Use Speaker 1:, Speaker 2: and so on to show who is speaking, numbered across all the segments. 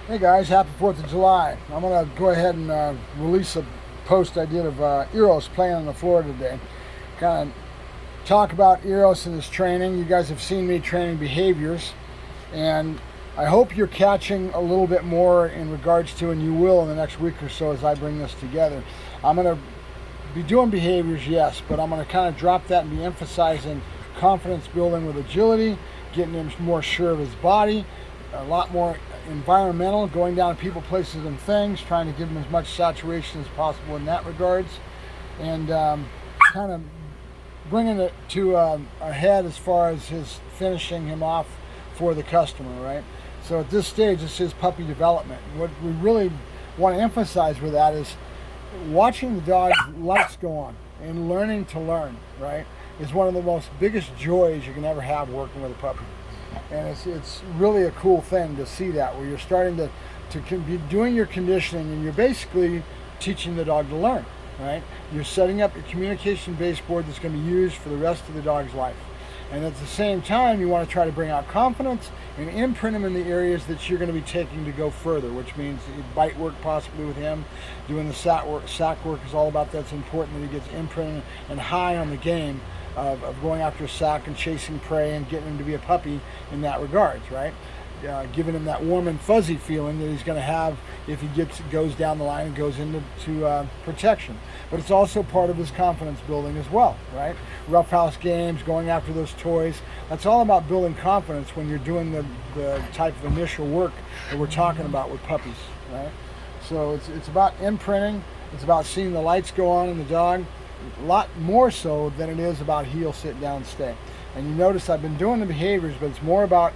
Speaker 1: Hey guys, happy 4th of July. I'm going to go ahead and release a post I did of Eros playing on the floor today. Kind of talk about Eros and his training. You guys have seen me training behaviors, and I hope you're catching a little bit more in regards to, and you will in the next week or so as I bring this together. I'm going to be doing behaviors, yes, but I'm going to kind of drop that and be emphasizing confidence building with agility, getting him more sure of his body, a lot more environmental, going down to people, places, and things, trying to give him as much saturation as possible in that regards, and kind of bringing it to a head as far as his finishing him off for the customer, right? So at this stage, it's his puppy development. What we really want to emphasize with that is watching the dog's lights go on and learning to learn, right, is one of the most biggest joys you can ever have working with a puppy. And it's really a cool thing to see that, where you're starting to be doing your conditioning and you're basically teaching the dog to learn, right? You're setting up a communication baseboard that's going to be used for the rest of the dog's life. And at the same time, you want to try to bring out confidence and imprint him in the areas that you're going to be taking to go further, which means bite work possibly with him. Doing the sack work is all about that's important, that he gets imprinted and high on the game of going after a sack and chasing prey and getting him to be a puppy in that regards, right? Giving him that warm and fuzzy feeling that he's going to have if he goes down the line and goes into protection. But it's also part of his confidence building as well, right? Roughhouse games, going after those toys. That's all about building confidence when you're doing the type of initial work that we're talking about with puppies, right? So it's about imprinting. It's about seeing the lights go on in the dog, a lot more so than it is about heel, sit down, stay. And you notice I've been doing the behaviors, but it's more about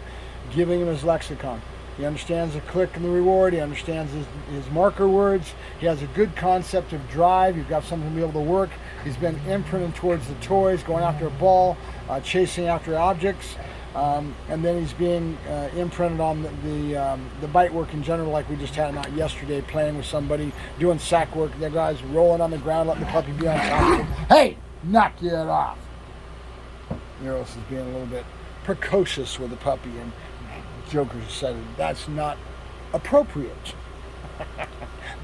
Speaker 1: giving him his lexicon. He understands the click and the reward. He understands his marker words. He has a good concept of drive. You've got something to be able to work. He's been imprinted towards the toys, going after a ball, chasing after objects. And then he's being imprinted on the bite work in general, like we just had him out yesterday playing with somebody, doing sack work. The guy's rolling on the ground, letting the puppy be on top of him. Hey, knock it off. Eros is being a little bit precocious with the puppy, and Joker said that's not appropriate.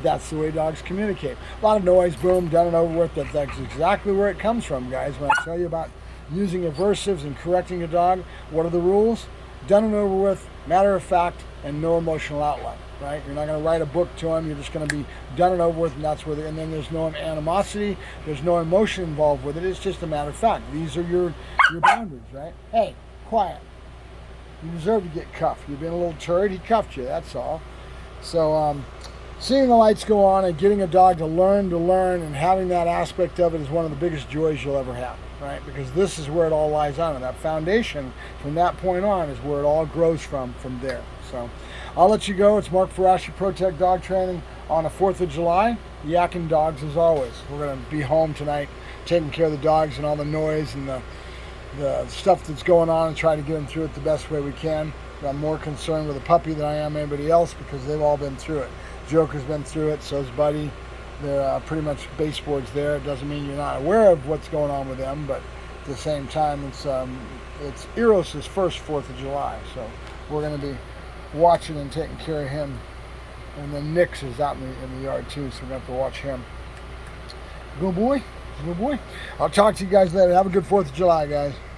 Speaker 1: That's the way dogs communicate. A lot of noise, boom, done and over with. That's exactly where it comes from, guys. When I tell you about using aversives and correcting a dog, what are the rules? Done and over with, matter of fact, and no emotional outlet, right? You're not going to write a book to him. You're just going to be done and over with, and that's where. And then there's no animosity. There's no emotion involved with it. It's just a matter of fact. These are your boundaries, right? Hey, quiet. You deserve to get cuffed. You've been a little turd. He cuffed you. That's all. So seeing the lights go on and getting a dog to learn and having that aspect of it is one of the biggest joys you'll ever have, right? Because this is where it all lies on. And that foundation from that point on is where it all grows from there. So I'll let you go. It's Mark Ferrasci, Protect Dog Training on the 4th of July. Yakking dogs as always. We're going to be home tonight taking care of the dogs and all the noise and the stuff that's going on and try to get them through it the best way we can. I'm more concerned with the puppy than I am anybody else because they've all been through it. Joker's been through it, so's Buddy. They're pretty much baseboards there. It doesn't mean you're not aware of what's going on with them, but at the same time, it's Eros' first 4th of July, so we're going to be watching and taking care of him. And then Nick's is out in the yard too, so we're going to have to watch him. Good boy. Good boy. I'll talk to you guys later. Have a good 4th of July, guys.